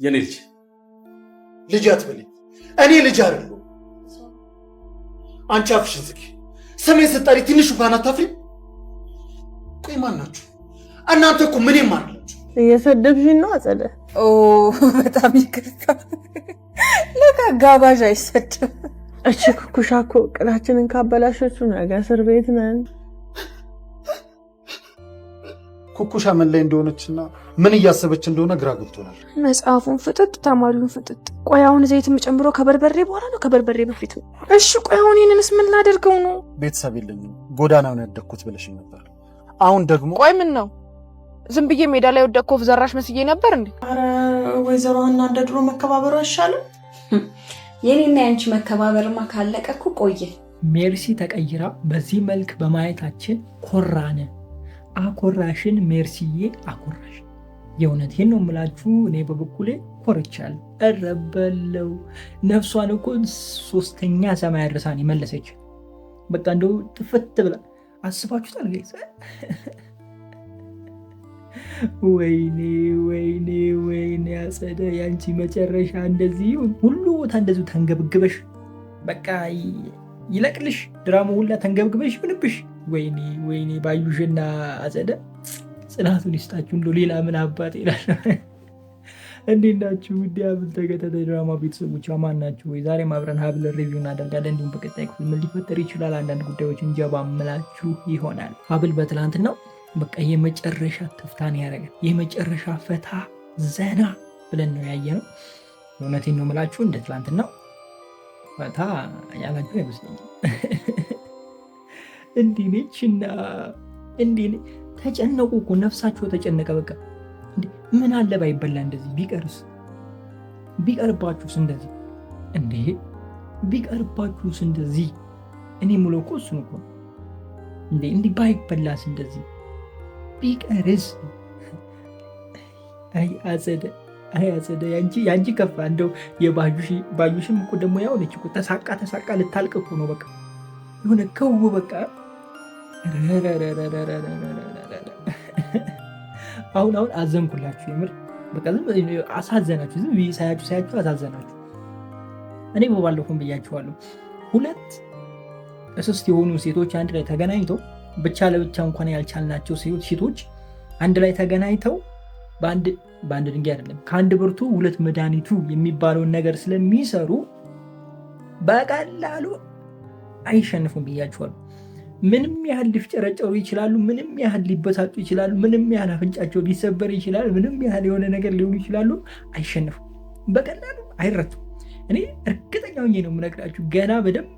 የኔ ልጅ አትበለኝ። እኔ ልጅ አይደለሁ። አንቺ አፍሽን ዝጊ። ስሜን ስትጠሪ ትንሽ እንኳን አታፍሪ? ቆይ ማን ናችሁ እናንተ? እኮ ምንም አይደላችሁ። እየሰደብሽኝ ነው አጸደ። ኦ በጣም ይቅርታ። ለካ ጋባዥ አይሰድም። እቺ ኩኩሻ እኮ ቅዳችንን ካበላሸችው ነገ እስር ቤት ነን። ኩኩሻ ምን ላይ እንደሆነችና ምን እያሰበች እንደሆነ ግራ ገብቶናል። መጽሐፉን ፍጥጥ ተማሉን ፍጥጥ። ቆይ አሁን ዘይትም ጨምሮ ከበርበሬ በኋላ ነው ከበርበሬ በፊት ነው? እሺ ቆይ አሁን ይሄንንስ ምን ላደርገው ነው? ቤተሰብ የለኝም ጎዳናውን ያደግኩት ብለሽኝ ነበር። አሁን ደግሞ ቆይ ምን ነው ዝም ብዬ ሜዳ ላይ ወደቅኩ ዘራሽ መስዬ ነበር እንዴ? አረ ወይዘሮ እና እንደ ድሮ መከባበሩ አይሻልም? የኔና ያንቺ መከባበርማ ካለቀኩ ቆየ። ሜርሲ ተቀይራ በዚህ መልክ በማየታችን ኮራነ። አኮራሽን ሜርሲዬ አኮራሽ። የእውነቴን ነው የምላችሁ፣ እኔ በበኩሌ ኮርቻለሁ። እረበለው ነፍሷን እኮ 3ኛ ሰማይ አድርሳን የመለሰች። በቃ እንደው ጥፍት ብላ አስባችሁታል ጋይስ? ወይኔ ወይኔ ወይኔ አጸደ፣ ያንቺ መጨረሻ እንደዚህ ይሁን። ሁሉ ቦታ እንደዚሁ ተንገብግበሽ በቃ ይለቅልሽ፣ ድራማ ሁላ ተንገብግበሽ ይሁንብሽ። ወይኔ ወይኔ ባዩሽና አጸደ ጽናቱን ይስጣችሁ። እንደው ሌላ ምን አባት ይላል። እንዴት ናችሁ? ውድ የሀብል ተከታታይ ድራማ ቤተሰቦች አማን ናችሁ ወይ? ዛሬም አብረን ሀብል ሪቪው እናደርጋለን። እንዲሁም በቀጣይ ክፍል ምን ሊፈጠር ይችላል አንዳንድ ጉዳዮች እንጀባ ምላችሁ ይሆናል። ሀብል በትላንትናው በቃ የመጨረሻ ትፍታን ያደረገ የመጨረሻ ፈታ ዘና ብለን ነው ያየነው። እውነቴን ነው ምላችሁ፣ እንደ ትላንትናው ፈታ ያላችሁ አይመስለኝም። እንዲህ ነች እና እንዲህ ተጨነቁ እኮ ነፍሳቸው ተጨነቀ። በቃ ምን አለ ባይበላ እንደዚህ ቢቀርስ፣ ቢቀርባችሁስ እንደዚህ እንዴ ቢቀርባችሁስ እንደዚህ። እኔ ሙሉ እኮ እሱን እኮ እንዴ እንዲህ ባይበላስ እንደዚህ ቢቀርስ። አይ አጸደ ያንቺ ከፋ። እንደው የባዩሽም እኮ ደግሞ ያው ነች እኮ ተሳቃ ልታልቅ እኮ ነው። በቃ የሆነ ከው በቃ አሁን አዘንኩላችሁ። የምር በቃ አሳዘናችሁ። ዝም ብዬ ሳያችሁ አሳዘናችሁ። እኔ ባለፈው ብያችኋለሁ፣ 2 እስስት የሆኑ ሴቶች አንድ ላይ ተገናኝተው ብቻ ለብቻ እንኳን ያልቻልናቸው ሴቶች አንድ ላይ ተገናኝተው በአንድ ድንጋይ አይደለም ከአንድ ብርቱ 2 መድኃኒቱ የሚባለውን ነገር ስለሚሰሩ በቀላሉ አይሸንፉም ብያችኋለሁ። ምንም ያህል ሊፍጨረጨሩ ይችላሉ፣ ምንም ያህል ሊበሳጩ ይችላሉ፣ ምንም ያህል አፍንጫቸው ሊሰበር ይችላል፣ ምንም ያህል የሆነ ነገር ሊሆኑ ይችላሉ፣ አይሸንፉም፣ በቀላሉ አይረቱም። እኔ እርግጠኛ ሆኜ ነው የምነግራችሁ። ገና በደንብ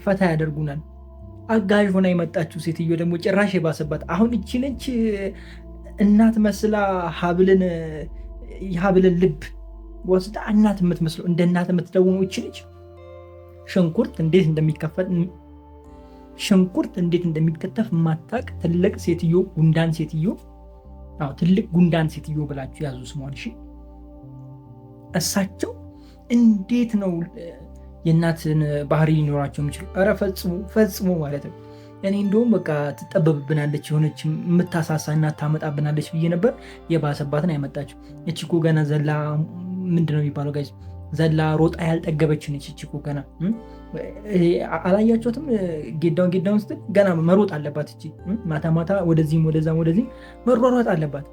ፈታ ያደርጉናል። አጋዥ ሆና የመጣችው ሴትዮ ደግሞ ጭራሽ የባሰባት። አሁን እቺ ነች እናት መስላ የሀብልን ልብ ወስዳ እናት የምትመስለው፣ እንደ እናት የምትደውመው እቺ ነች። ሽንኩርት እንዴት እንደሚከተፍ ማታቅ ትልቅ ሴትዮ፣ ጉንዳን ሴትዮ። ትልቅ ጉንዳን ሴትዮ ብላችሁ ያዙ ስሟን። እሺ እሳቸው እንዴት ነው የእናትን ባህሪ ሊኖራቸው የሚችሉ? ኧረ ፈጽሞ ማለት ነው። እኔ እንደውም በቃ ትጠበብብናለች፣ የሆነች የምታሳሳ እናት ታመጣብናለች ብዬ ነበር። የባሰባትን አይመጣችው። እቺ እኮ ገና ዘላ ምንድነው የሚባለው ጋይዝ? ዘላ ሮጣ ያልጠገበች ነች። እቺ እኮ ገና አላያቸውትም? ጌዳውን ስትል ገና መሮጥ አለባት። እቺ ማታ ወደዚህም ወደዛም መሯሯጥ አለባት።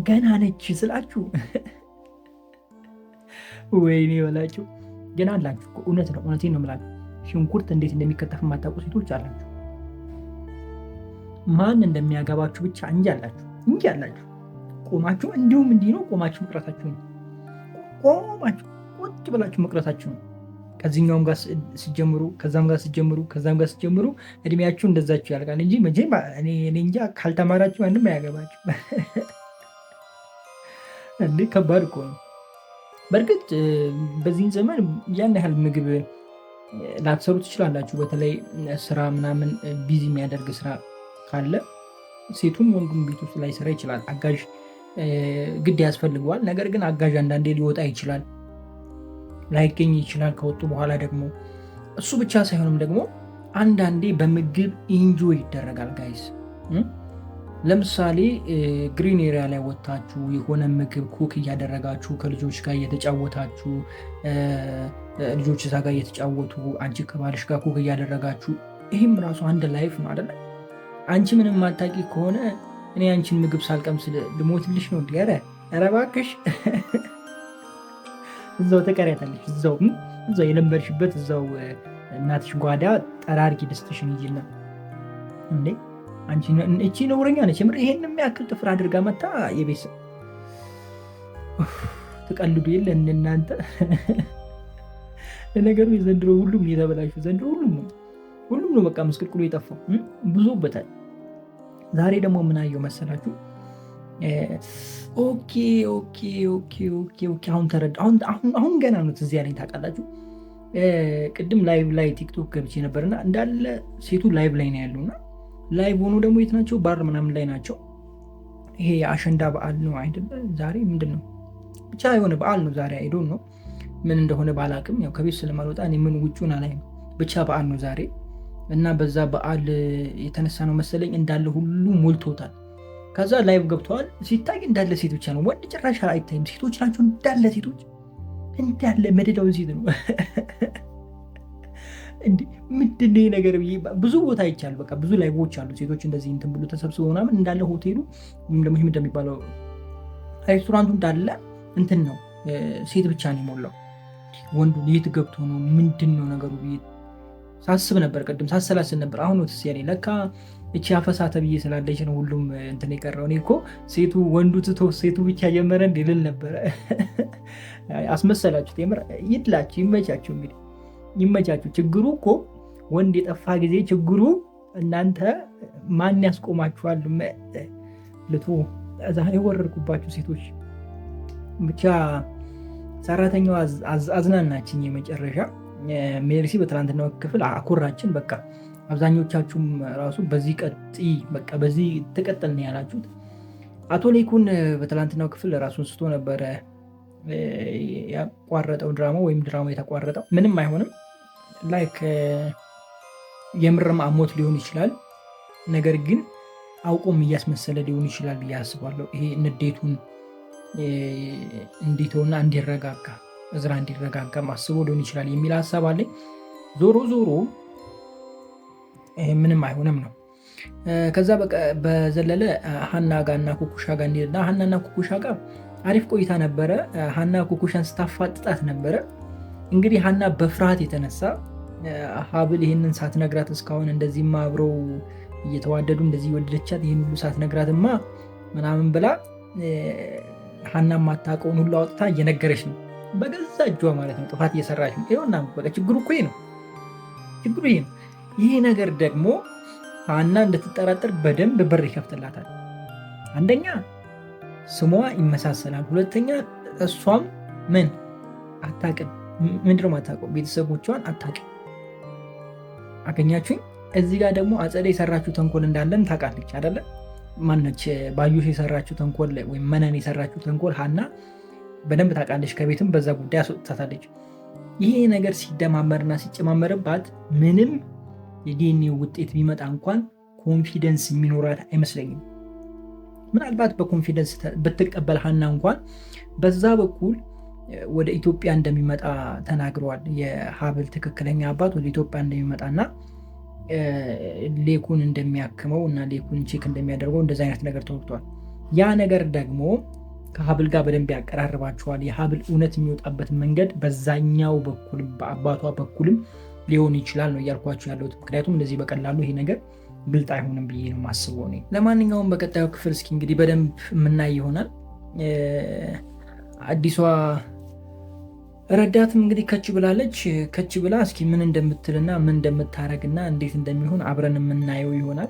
ገና ነች ስላችሁ ወይኔ በላችሁ። ግን አላችሁ እኮ እውነት ነው። እውነቴን ነው የምላችሁ። ሽንኩርት እንዴት እንደሚከተፍ የማታውቁ ሴቶች አላችሁ። ማን እንደሚያገባችሁ ብቻ እንጂ አላችሁ። ቆማችሁ እንዲሁም እንዲህ ነው ቆማችሁ መቅረታችሁ ነው። ቆማችሁ ቁጭ ብላችሁ መቅረታችሁ ነው። ከዚህኛውም ጋር ሲጀምሩ ከዛም ጋር ሲጀምሩ እድሜያችሁ እንደዛችሁ ያልቃል እንጂ መቼም እኔ እንጃ ካልተማራችሁ አንድም አያገባችሁ። እንዴ ከባድ እኮ ነው። በእርግጥ በዚህን ዘመን ያን ያህል ምግብ ላትሰሩ ትችላላችሁ። በተለይ ስራ ምናምን ቢዚ የሚያደርግ ስራ ካለ ሴቱም ወንዱም ቤት ውስጥ ላይ ስራ ይችላል። አጋዥ ግድ ያስፈልገዋል። ነገር ግን አጋዥ አንዳንዴ ሊወጣ ይችላል፣ ላይገኝ ይችላል። ከወጡ በኋላ ደግሞ እሱ ብቻ ሳይሆንም ደግሞ አንዳንዴ በምግብ ኢንጆይ ይደረጋል ጋይስ። ለምሳሌ ግሪን ኤሪያ ላይ ወጥታችሁ የሆነ ምግብ ኩክ እያደረጋችሁ ከልጆች ጋር እየተጫወታችሁ ልጆች እዛ ጋር እየተጫወቱ አንቺ ከባልሽ ጋር ኩክ እያደረጋችሁ ይህም ራሱ አንድ ላይፍ ነው አይደለ? አንቺ ምንም ማታቂ ከሆነ እኔ አንቺን ምግብ ሳልቀምስ ልሞትልሽ ነው እንዲያረ ረባክሽ እዛው ተቀሪያታለሽ እዛው የለመድሽበት እዛው እናትሽ ጓዳ ጠራርጊ ደስትሽን ይይና እንዴ አንቺ እቺ ነውረኛ ነች የምር ይሄን የሚያክል ጥፍር አድርጋ መታ የቤት ተቀልዱ የለ እናንተ ለነገሩ የዘንድሮ ሁሉም የተበላሹ ዘንድሮ ሁሉም ነው በቃ ምስቅልቅሉ የጠፋው ብዙበታል። ዛሬ ደግሞ ምን አየው መሰላችሁ? ኦኬ አሁን ተረዳ። አሁን ገና ነው ትዝ ያለኝ ታውቃላችሁ። ቅድም ላይቭ ላይ ቲክቶክ ገብቼ ነበርና እንዳለ ሴቱ ላይቭ ላይ ነው ያለውና ላይቭ ሆኖ ደግሞ የት ናቸው? ባር ምናምን ላይ ናቸው። ይሄ የአሸንዳ በዓል ነው አይደለ? ዛሬ ምንድን ነው ብቻ የሆነ በዓል ነው ዛሬ። አይዶን ነው ምን እንደሆነ ባላቅም፣ ያው ከቤት ስለማልወጣ እኔ ምን ውጭውን አላይም። ብቻ በዓል ነው ዛሬ እና በዛ በዓል የተነሳ ነው መሰለኝ እንዳለ ሁሉ ሞልቶታል። ከዛ ላይቭ ገብተዋል። ሲታይ እንዳለ ሴት ብቻ ነው፣ ወንድ ጭራሽ አይታይም። ሴቶች ናቸው እንዳለ ሴቶች እንዳለ መደዳውን ሴት ነው ምንድን ነው ነገር ብዙ ቦታ ይቻል። በቃ ብዙ ላይቮች አሉ ሴቶች እንደዚህ እንትን ብሎ ተሰብስበው ምናምን እንዳለ ሆቴሉ ወይም ደግሞ ይህም እንደሚባለው ሬስቶራንቱ እንዳለ እንትን ነው ሴት ብቻ ነው የሞላው። ወንዱ የት ገብቶ ነው ምንድን ነው ነገሩ ብዬ ሳስብ ነበር። ቅድም ሳሰላስል ነበር። አሁን ወትስ ያኔ ለካ እቺ አፈሳ ተብዬ ስላለች ነው ሁሉም እንትን የቀረው። እኔ እኮ ሴቱ ወንዱ ትቶ ሴቱ ብቻ ጀመረ እንዲልል ነበረ። አስመሰላችሁት። የምር ይድላችሁ፣ ይመቻችሁ። እንግዲህ ይመቻችሁ። ችግሩ እኮ ወንድ የጠፋ ጊዜ ችግሩ እናንተ ማን ያስቆማችኋል? ልቶ ዛሬ ወረድኩባችሁ ሴቶች። ብቻ ሰራተኛው አዝናናችኝ የመጨረሻ። ሜርሲ በትናንትናው ክፍል አኮራችን። በቃ አብዛኞቻችሁም ራሱ በዚህ ቀጥይ በቃ በዚህ ተቀጠል ነው ያላችሁት። አቶ ሌኩን በትናንትናው ክፍል ራሱን ስቶ ነበረ ያቋረጠው ድራማ ወይም ድራማ የተቋረጠው። ምንም አይሆንም። ላይክ የምርም አሞት ሊሆን ይችላል፣ ነገር ግን አውቆም እያስመሰለ ሊሆን ይችላል ብዬ አስባለሁ። ይሄ ንዴቱን እንዲተውና እንዲረጋጋ እዝራ እንዲረጋጋ አስቦ ሊሆን ይችላል የሚል ሀሳብ አለኝ። ዞሮ ዞሮ ምንም አይሆንም ነው። ከዛ በዘለለ ሀና ጋርና ኩኩሻ ጋር እንሄድና ሀናና ኩኩሻ ጋር አሪፍ ቆይታ ነበረ። ሀና ኩኩሻን ስታፋጥጣት ነበረ። እንግዲህ ሀና በፍርሃት የተነሳ ሀብል ይህንን ሳትነግራት እስካሁን እንደዚህማ አብረው እየተዋደዱ እንደዚህ ወደደቻት ይህን ሁሉ ሳትነግራትማ ምናምን ብላ ሀና ማታውቀውን ሁሉ አውጥታ እየነገረች ነው፣ በገዛ እጇ ማለት ነው። ጥፋት እየሰራች ነው። ይኸውና በቃ ችግሩ እኮ ነው። ችግሩ ይሄ ነው። ይሄ ነገር ደግሞ ሀና እንድትጠራጠር በደንብ በር ይከፍትላታል። አንደኛ ስሟ ይመሳሰላል፣ ሁለተኛ እሷም ምን አታውቅም። ምንድነው አታውቀው? ቤተሰቦቿን አታውቅም። አገኛችሁኝ? እዚህ ጋር ደግሞ አጸደ የሰራችው ተንኮል እንዳለን ታውቃለች አይደለ? ማነች ባዩሽ የሰራችው ተንኮል ወይም መነን የሰራችው ተንኮል ሀና በደንብ ታውቃለች። ከቤትም በዛ ጉዳይ አስወጥታታለች። ይሄ ነገር ሲደማመርና ሲጨማመርባት ምንም የዲኤንኤ ውጤት ቢመጣ እንኳን ኮንፊደንስ የሚኖራት አይመስለኝም። ምናልባት በኮንፊደንስ ብትቀበል ሀና እንኳን በዛ በኩል ወደ ኢትዮጵያ እንደሚመጣ ተናግረዋል። የሀብል ትክክለኛ አባት ወደ ኢትዮጵያ እንደሚመጣና ሌኩን እንደሚያክመው እና ሌኩን ቼክ እንደሚያደርገው እንደዚ አይነት ነገር ተወርቷል። ያ ነገር ደግሞ ከሀብል ጋር በደንብ ያቀራርባቸዋል። የሀብል እውነት የሚወጣበት መንገድ በዛኛው በኩልም በአባቷ በኩልም ሊሆን ይችላል ነው እያልኳቸው ያለሁት። ምክንያቱም እንደዚህ በቀላሉ ይሄ ነገር ግልጥ አይሆንም ብዬ ነው ማስበው እኔ። ለማንኛውም በቀጣዩ ክፍል እስኪ እንግዲህ በደንብ የምናይ ይሆናል። አዲሷ ረዳትም እንግዲህ ከች ብላለች። ከች ብላ እስኪ ምን እንደምትልና ምን እንደምታረግና እንዴት እንደሚሆን አብረን የምናየው ይሆናል።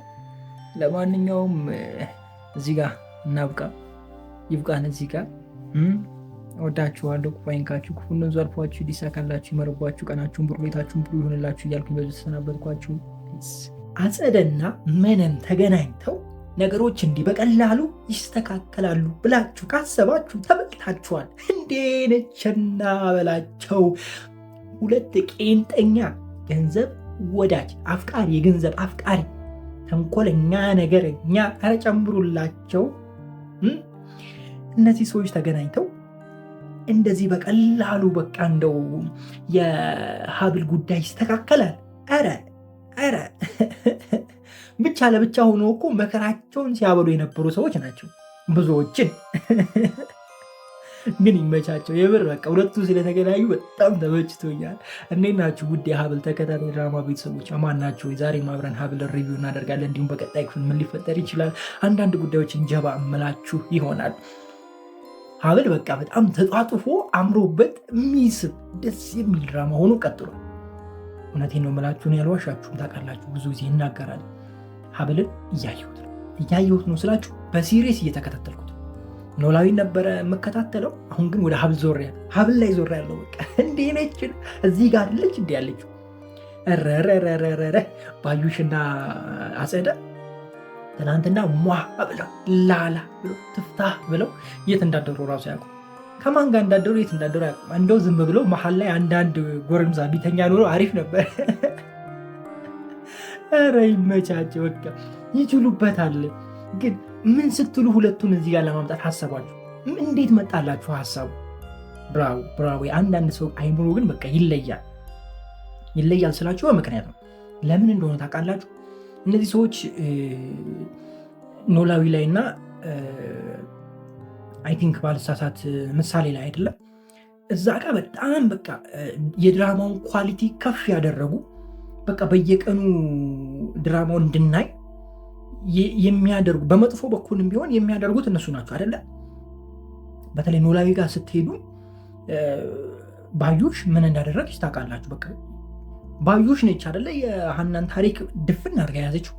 ለማንኛውም እዚህ ጋር እናብቃ፣ ይብቃን እዚህ ጋር። ወዳችኋለሁ። ክፉ አይንካችሁ፣ ክፉን ዘልፏችሁ፣ ሊሳካላችሁ፣ ይመርባችሁ፣ ቀናችሁን ብሩ፣ ቤታችሁን ብሩ ይሆንላችሁ እያልኩኝ በዚህ ተሰናበትኳችሁ። አጸደና መነን ተገናኝተው ነገሮች እንዲህ በቀላሉ ይስተካከላሉ ብላችሁ ካሰባችሁ ተበልታችኋል። እንዴነችና በላቸው ሁለት ቄንጠኛ ገንዘብ ወዳጅ አፍቃሪ፣ የገንዘብ አፍቃሪ ተንኮለኛ ነገረኛ። ኧረ ጨምሩላቸው። እነዚህ ሰዎች ተገናኝተው እንደዚህ በቀላሉ በቃ እንደው የሀብል ጉዳይ ይስተካከላል? ኧረ ብቻ ለብቻ ሆኖ እኮ መከራቸውን ሲያበሉ የነበሩ ሰዎች ናቸው ብዙዎችን። ግን ይመቻቸው የምር በቃ ሁለቱ ስለተገናኙ በጣም ተመችቶኛል። እንዴት ናችሁ ውድ የሀብል ተከታታይ ድራማ ቤተሰቦች አማን ናቸው? ዛሬ አብረን ሀብል ሪቪው እናደርጋለን። እንዲሁም በቀጣይ ክፍል ምን ሊፈጠር ይችላል አንዳንድ ጉዳዮችን ጀባ እምላችሁ ይሆናል። ሀብል በቃ በጣም ተጧጥፎ አምሮበት የሚስብ ደስ የሚል ድራማ ሆኖ ቀጥሏል። እውነቴን ነው የምላችሁን፣ ያልዋሻችሁም ታውቃላችሁ፣ ብዙ ጊዜ ይናገራል። ሀብልን እያየሁት ነው ስላችሁ በሲሪየስ እየተከታተልኩት ኖላዊ ነበረ የምከታተለው። አሁን ግን ወደ ሀብል ላይ ዞር ያለው በቃ እንዴ ነች እዚህ ጋር ልጅ እንዲ ያለችው ረረረረረ ባዩሽና አጸደ ትናንትና ሟ ብለው ላላ ብለው ትፍታህ ብለው የት እንዳደሩ ራሱ ያውቁ። ከማን ጋር እንዳደሩ የት እንዳደሩ ያውቁ። እንደው ዝም ብለው መሀል ላይ አንዳንድ ጎረምሳ ቢተኛ ኖሮ አሪፍ ነበር። ኧረ ይመቻቸው በቃ ይችሉበታል። ግን ምን ስትሉ ሁለቱን እዚህ ጋር ለማምጣት ሀሳባችሁ እንዴት መጣላችሁ ሀሳቡ? ብራዊ። አንዳንድ ሰው አይምሮ ግን በቃ ይለያል ስላችሁ በምክንያት ነው። ለምን እንደሆነ ታውቃላችሁ? እነዚህ ሰዎች ኖላዊ ላይ እና አይ ቲንክ ባልሳሳት ምሳሌ ላይ አይደለም እዛ ጋር በጣም በቃ የድራማውን ኳሊቲ ከፍ ያደረጉ በቃ በየቀኑ ድራማውን እንድናይ የሚያደርጉ በመጥፎ በኩልም ቢሆን የሚያደርጉት እነሱ ናቸው አይደለ? በተለይ ኖላዊ ጋር ስትሄዱ ባዩሽ ምን እንዳደረገች ታውቃላችሁ? በቃ ባዩሽ ነች አይደለ የሀናን ታሪክ ድፍን አድርጋ የያዘችው።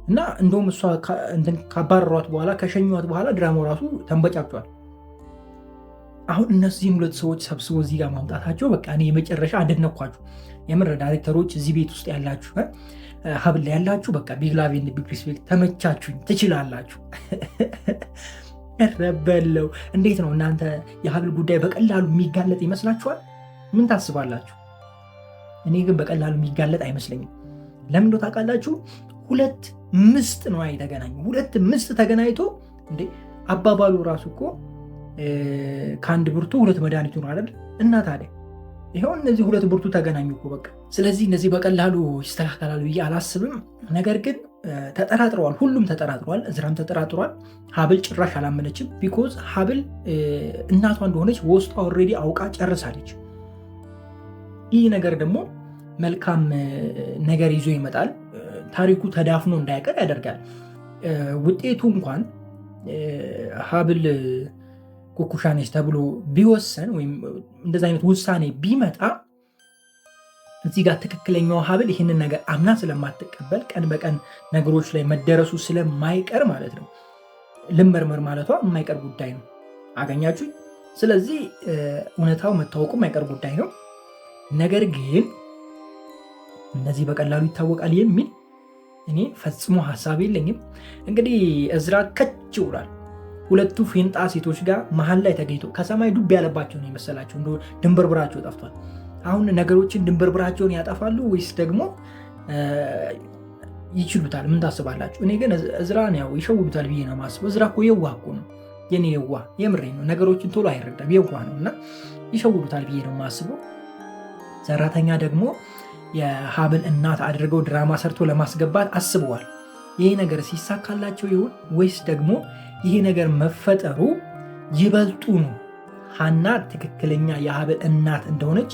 እና እንደውም እሷ ካባረሯት በኋላ ከሸኟት በኋላ ድራማው ራሱ ተንበጫቷል። አሁን እነዚህን ሁለት ሰዎች ሰብስቦ እዚህ ጋር ማምጣታቸው በቃ እኔ የመጨረሻ አደነኳችሁ። የምር ዳይሬክተሮች እዚህ ቤት ውስጥ ያላችሁ ሀብል ላይ ያላችሁ በቃ ቢግ ላቭ ኤንድ ቢግ ሪስፔክት፣ ተመቻችሁኝ፣ ትችላላችሁ። ረበለው እንዴት ነው እናንተ የሀብል ጉዳይ በቀላሉ የሚጋለጥ ይመስላችኋል? ምን ታስባላችሁ? እኔ ግን በቀላሉ የሚጋለጥ አይመስለኝም። ለምን እንደው ታውቃላችሁ? ሁለት ምስጥ ነው የተገናኙ። ሁለት ምስጥ ተገናኝቶ እንዴ አባባሉ ራሱ እኮ ከአንድ ብርቱ ሁለት መድኃኒቱ ነው አይደል? እና ታዲያ ይኸው እነዚህ ሁለት ብርቱ ተገናኙ እኮ በቃ። ስለዚህ እነዚህ በቀላሉ ይስተካከላሉ ብዬ አላስብም። ነገር ግን ተጠራጥረዋል፣ ሁሉም ተጠራጥረዋል። እዝራም ተጠራጥሯል። ሀብል ጭራሽ አላመነችም። ቢኮዝ ሀብል እናቷ እንደሆነች በውስጧ ኦልሬዲ አውቃ ጨርሳለች። ይህ ነገር ደግሞ መልካም ነገር ይዞ ይመጣል። ታሪኩ ተዳፍኖ እንዳይቀር ያደርጋል። ውጤቱ እንኳን ሀብል ኩኩሻኔች ተብሎ ቢወሰን ወይም እንደዚ አይነት ውሳኔ ቢመጣ እዚህ ጋር ትክክለኛው ሀብል ይህንን ነገር አምና ስለማትቀበል ቀን በቀን ነገሮች ላይ መደረሱ ስለማይቀር ማለት ነው ልመርመር ማለቷ የማይቀር ጉዳይ ነው። አገኛችሁ? ስለዚህ እውነታው መታወቁ የማይቀር ጉዳይ ነው። ነገር ግን እነዚህ በቀላሉ ይታወቃል የሚል እኔ ፈጽሞ ሀሳብ የለኝም። እንግዲህ እዝራ ከች ብሏል ሁለቱ ፌንጣ ሴቶች ጋር መሀል ላይ ተገኝቶ ከሰማይ ዱብ ያለባቸው ነው የመሰላቸው። እንደ ድንበርብራቸው ጠፍቷል። አሁን ነገሮችን ድንበርብራቸውን ያጠፋሉ ወይስ ደግሞ ይችሉታል? ምን ታስባላችሁ? እኔ ግን እዝራን ያው ይሸውዱታል ብዬ ነው የማስበው። እዝራ እኮ የዋህ እኮ ነው፣ የኔ የዋህ የምሬ ነው። ነገሮችን ቶሎ አይረዳም፣ የዋህ ነው እና ይሸውዱታል ብዬ ነው የማስበው። ሰራተኛ ደግሞ የሀብል እናት አድርገው ድራማ ሰርቶ ለማስገባት አስበዋል። ይሄ ነገር ሲሳካላቸው ይሁን ወይስ ደግሞ ይሄ ነገር መፈጠሩ ይበልጡ ነው ሀና ትክክለኛ የሀብል እናት እንደሆነች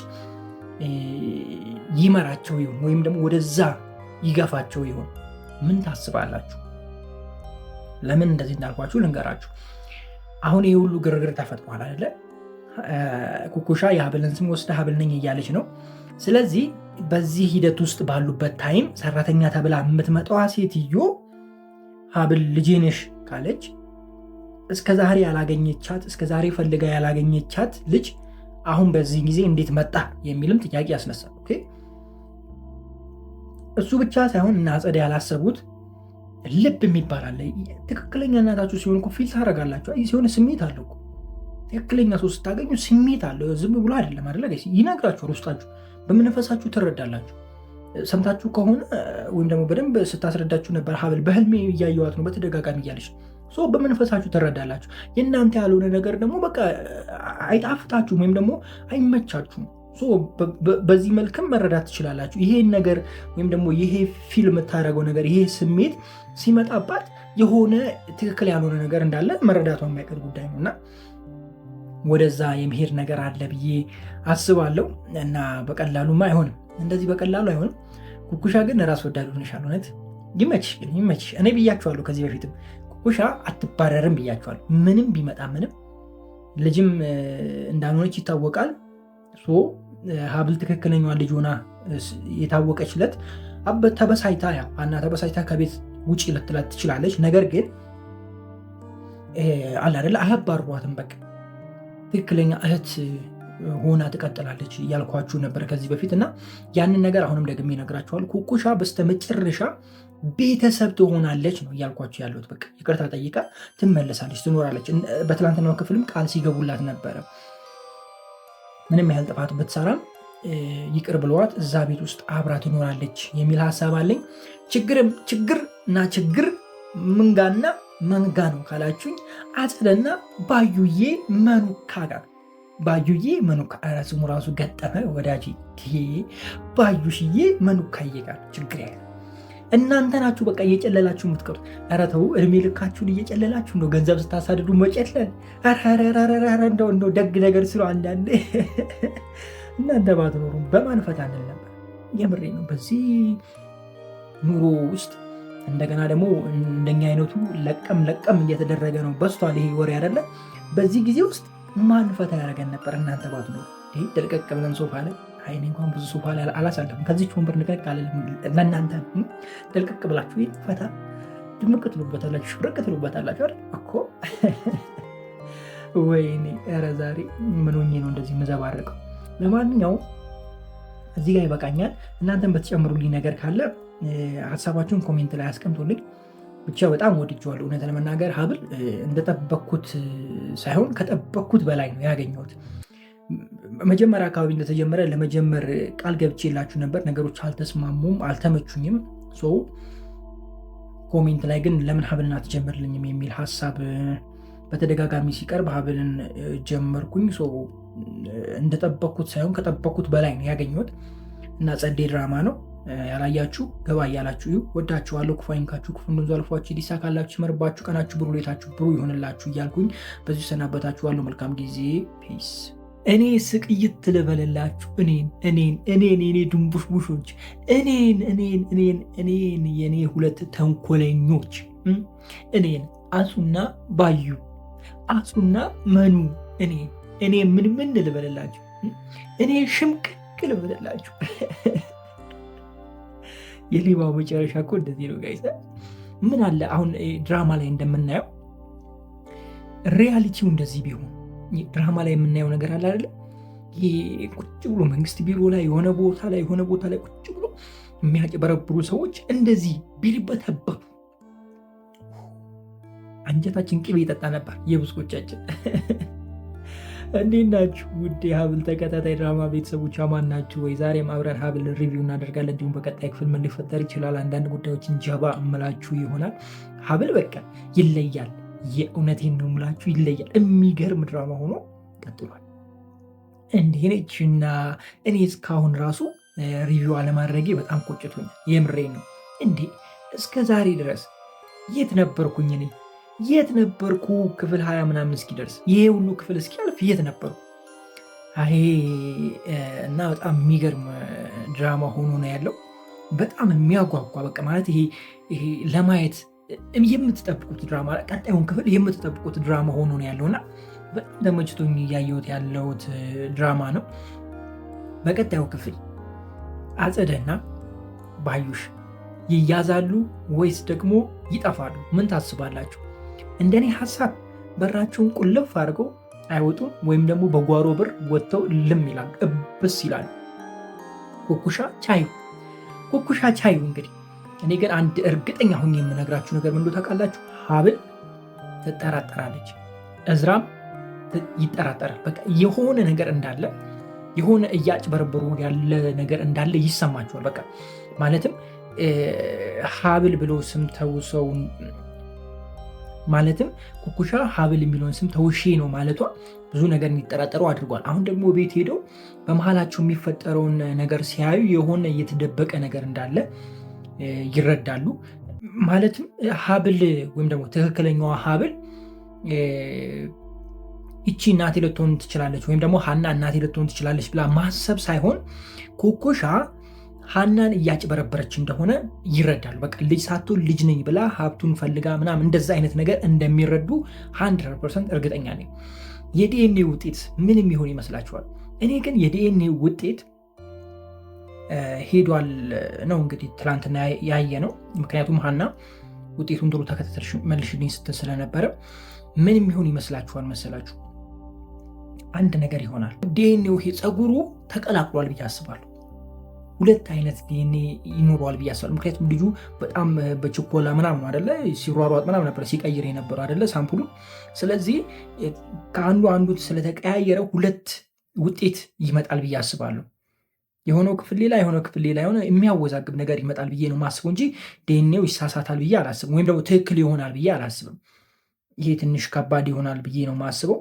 ይመራቸው ይሁን ወይም ደግሞ ወደዛ ይገፋቸው ይሁን? ምን ታስባላችሁ? ለምን እንደዚህ እንዳልኳችሁ ልንገራችሁ። አሁን ይህ ሁሉ ግርግር ተፈጥሯል አይደለ? ኩኩሻ የሀብልን ስም ወስዳ ሀብል ነኝ እያለች ነው። ስለዚህ በዚህ ሂደት ውስጥ ባሉበት ታይም ሰራተኛ ተብላ የምትመጣዋ ሴትዮ ሀብል ልጄ ነሽ ካለች እስከዛሬ ያላገኘቻት እስከዛሬ ፈልጋ ያላገኘቻት ልጅ አሁን በዚህ ጊዜ እንዴት መጣ የሚልም ጥያቄ ያስነሳል። ኦኬ እሱ ብቻ ሳይሆን እና አጸደ ያላሰቡት ልብ የሚባል አለ። ትክክለኛ እናታችሁ ሲሆን እኮ ፊል ታደርጋላችሁ። አይ ሲሆን ስሜት አለው እኮ ትክክለኛ ሰው ስታገኙ ስሜት አለው። ዝም ብሎ አይደለም አይደለ? ይነግራችኋል። ውስጣችሁ በመንፈሳችሁ ትረዳላችሁ። ሰምታችሁ ከሆነ ወይም ደግሞ በደንብ ስታስረዳችሁ ነበር። ሀብል በህልሜ እያየዋት ነው በተደጋጋሚ እያለች በመንፈሳችሁ ትረዳላችሁ። የእናንተ ያልሆነ ነገር ደግሞ በቃ አይጣፍጣችሁም ወይም ደግሞ አይመቻችሁም። በዚህ መልክም መረዳት ትችላላችሁ። ይሄን ነገር ወይም ደግሞ ይሄ ፊልም የምታደርገው ነገር ይሄ ስሜት ሲመጣባት የሆነ ትክክል ያልሆነ ነገር እንዳለ መረዳቷ የማይቀር ጉዳይ ነው እና ወደዛ የመሄድ ነገር አለ ብዬ አስባለሁ። እና በቀላሉማ አይሆንም፣ እንደዚህ በቀላሉ አይሆንም። ኩኩሻ ግን ራስ ወዳድ ሆነሻል። እውነት ይመችሽ፣ ግን ይመችሽ። እኔ ብያችኋለሁ ከዚህ በፊትም ኩኩሻ አትባረርም ብያችኋለሁ። ምንም ቢመጣ ምንም ልጅም እንዳልሆነች ይታወቃል። ሀብል ትክክለኛዋ ልጅ ሆና የታወቀችለት ተበሳይታ ተበሳይታ ከቤት ውጪ ልትላት ትችላለች። ነገር ግን አለ አይደለ አያባርሯትም። በቃ ትክክለኛ እህት ሆና ትቀጥላለች እያልኳችሁ ነበር ከዚህ በፊት እና ያንን ነገር አሁንም ደግሜ እነግራችኋለሁ። ኩኩሻ በስተመጨረሻ ቤተሰብ ትሆናለች ነው እያልኳችሁ ያለሁት። በቃ ይቅርታ ጠይቃ ትመለሳለች፣ ትኖራለች። በትላንትናው ክፍልም ቃል ሲገቡላት ነበረ ምንም ያህል ጥፋት ብትሰራም ይቅር ብለዋት እዛ ቤት ውስጥ አብራ ትኖራለች የሚል ሀሳብ አለኝ። ችግር ምንጋና መንጋ ነው ካላችሁኝ አጸደና ባዩዬ መኑካ ጋር ባዩዬ መኑካ ስሙ ራሱ ገጠመ ወዳጅ ባዩሽዬ መኑካዬ ጋር ችግር ያለ እናንተ ናችሁ። በቃ እየጨለላችሁ የምትቀሩት። ኧረ ተው እድሜ ልካችሁን እየጨለላችሁ ነው። ገንዘብ ስታሳድዱ መጨለል። እንደው ደግ ነገር ስለ አንዳንዴ እናንተ ባትኖሩ በማን ፈታ እንል ነበር። የምሬ ነው። በዚህ ኑሮ ውስጥ እንደገና ደግሞ እንደኛ አይነቱ ለቀም እየተደረገ ነው። በስቷል ይሄ ወሬ አይደለ? በዚህ ጊዜ ውስጥ ማን ፈታ ያደረገን ነበር? እናንተ ባትኖሩ ደልቀቅ ብለን ሶፋ ላይ አይኔ እንኳን ብዙ ሶፋ ላይ አላሳለፍም። ከዚች ወንበር ንቀቅ አለ ለእናንተ ደልቀቅ ብላችሁ ፈታ ድምቅ ትሉበታላችሁ፣ ሽብረቅ ትሉበታላችሁ አይደል እኮ። ወይኔ ኧረ ዛሬ ምን ሆኜ ነው እንደዚህ የምዘባረቀው? ለማንኛውም እዚህ ጋር ይበቃኛል። እናንተን በተጨምሩልኝ ነገር ካለ ሀሳባችሁን ኮሜንት ላይ አስቀምጡልኝ። ብቻ በጣም ወድጄዋለሁ። እውነት ለመናገር ሀብል እንደጠበቅኩት ሳይሆን ከጠበቅኩት በላይ ነው ያገኘሁት። መጀመሪያ አካባቢ እንደተጀመረ ለመጀመር ቃል ገብቼላችሁ ነበር። ነገሮች አልተስማሙም፣ አልተመቹኝም። ኮሜንት ላይ ግን ለምን ሀብልን አትጀምርልኝም የሚል ሀሳብ በተደጋጋሚ ሲቀርብ ሀብልን ጀመርኩኝ። እንደጠበቅኩት ሳይሆን ከጠበቅኩት በላይ ነው ያገኘሁት እና ጸዴ ድራማ ነው። ያላያችሁ ገባ እያላችሁ ወዳችኋለሁ። ክፉ አይንካችሁ፣ ክፉ እንደዙ አልፏችሁ፣ ዲሳካላችሁ፣ ይመርባችሁ፣ ቀናችሁ ብሩ፣ ሌታችሁ ብሩ ይሆንላችሁ እያልኩኝ በዚሁ ሰናበታችኋለሁ። መልካም ጊዜ። ፒስ። እኔ ስቅይት ልበልላችሁ። እኔን ድንቡሽቡሾች፣ እኔን የኔ ሁለት ተንኮለኞች፣ እኔን አሱና ባዩ፣ አሱና መኑ፣ እኔ ምን ልበልላችሁ? እኔ ሽምቅቅ ልበልላችሁ። የሌባው መጨረሻ እኮ እንደዚህ ነው ጋይስ። ምን አለ አሁን ድራማ ላይ እንደምናየው ሪያሊቲው እንደዚህ ቢሆን። ድራማ ላይ የምናየው ነገር አለ አይደለ? ቁጭ ብሎ መንግስት ቢሮ ላይ የሆነ ቦታ ላይ ቁጭ ብሎ የሚያጭበረብሩ ሰዎች እንደዚህ ቢልበተበቱ አንጀታችን ቅቤ ይጠጣ ነበር። የብስቆቻችን እንዴት ናችሁ? ውድ የሀብል ተከታታይ ድራማ ቤተሰቦች አማን ናችሁ ወይ? ዛሬም አብረን ሀብል ሪቪው እናደርጋለን። እንዲሁም በቀጣይ ክፍል ምን ሊፈጠር ይችላል አንዳንድ ጉዳዮችን ጀባ እምላችሁ ይሆናል። ሀብል በቃ ይለያል። የእውነቴን ነው የምላችሁ ይለያል። የሚገርም ድራማ ሆኖ ቀጥሏል። እንዲህ ነችና እኔ እስካሁን ራሱ ሪቪው አለማድረጌ በጣም ቆጭቶኛል። የምሬ ነው። እንዴ እስከ ዛሬ ድረስ የት ነበርኩኝ እኔ? የት ነበርኩ? ክፍል 20 ምናምን እስኪደርስ ይሄ ሁሉ ክፍል እስኪያልፍ የት ነበርኩ? እና በጣም የሚገርም ድራማ ሆኖ ነው ያለው። በጣም የሚያጓጓ በቃ ማለት ይሄ ለማየት የምትጠብቁት ድራማ፣ ቀጣዩን ክፍል የምትጠብቁት ድራማ ሆኖ ነው ያለውና በጣም ተመችቶኝ እያየሁት ያለሁት ድራማ ነው። በቀጣዩ ክፍል አጸደና ባዩሽ ይያዛሉ ወይስ ደግሞ ይጠፋሉ? ምን ታስባላችሁ? እንደኔ ሀሳብ በራቸውን ቁልፍ አድርገው አይወጡም፣ ወይም ደግሞ በጓሮ በር ወጥተው ልም ይላሉ፣ እብስ ይላሉ። ኩኩሻ ቻዩ። እንግዲህ እኔ ግን አንድ እርግጠኛ ሁኝ የምነግራችሁ ነገር ምን እንደሆነ ታውቃላችሁ? ሀብል ትጠራጠራለች፣ እዝራም ይጠራጠራል። በቃ የሆነ ነገር እንዳለ የሆነ እያጭበረበሩ ያለ ነገር እንዳለ ይሰማቸዋል። በቃ ማለትም ሀብል ብሎ ስም ተውሰው ማለትም ኩኩሻ ሀብል የሚለውን ስም ተውሼ ነው ማለቷ ብዙ ነገር እንዲጠራጠሩ አድርጓል። አሁን ደግሞ ቤት ሄደው በመሀላቸው የሚፈጠረውን ነገር ሲያዩ የሆነ እየተደበቀ ነገር እንዳለ ይረዳሉ። ማለትም ሀብል ወይም ደግሞ ትክክለኛዋ ሀብል ይቺ እናቴ ልትሆን ትችላለች ወይም ደግሞ ሀና እናቴ ልትሆን ትችላለች ብላ ማሰብ ሳይሆን ኩኩሻ ሀናን እያጭበረበረች እንደሆነ ይረዳሉ። በቃ ልጅ ሳትሆን ልጅ ነኝ ብላ ሀብቱን ፈልጋ ምናምን እንደዛ አይነት ነገር እንደሚረዱ 100% እርግጠኛ ነኝ። የዲኤንኤ ውጤት ምን የሚሆን ይመስላችኋል? እኔ ግን የዲኤንኤ ውጤት ሄዷል ነው እንግዲህ ትላንትና ያየ ነው። ምክንያቱም ሀና ውጤቱን ጥሩ ተከታተልሽ መልሽልኝ ስትል ስለነበረ ምን የሚሆን ይመስላችኋል መሰላችሁ? አንድ ነገር ይሆናል። ዲኤንኤው ፀጉሩ ተቀላቅሏል ብዬ አስባለሁ። 2 አይነት ዲኤንኤ ይኖረዋል ብዬ አስባለሁ። ምክንያቱም ልጁ በጣም በችኮላ ምናምን አይደለ ሲሯሯጥ ምናምን ነበር ሲቀይር የነበረው አይደለ ሳምፕሉ። ስለዚህ ከአንዱ ስለተቀያየረ 2 ውጤት ይመጣል ብዬ አስባለሁ። የሆነው ክፍል ሌላ የሆነው ክፍል ሌላ የሆነ የሚያወዛግብ ነገር ይመጣል ብዬ ነው ማስበው እንጂ ዲኤንኤው ይሳሳታል ብዬ አላስብም፣ ወይም ደግሞ ትክክል ይሆናል ብዬ አላስብም። ይሄ ትንሽ ከባድ ይሆናል ብዬ ነው ማስበው።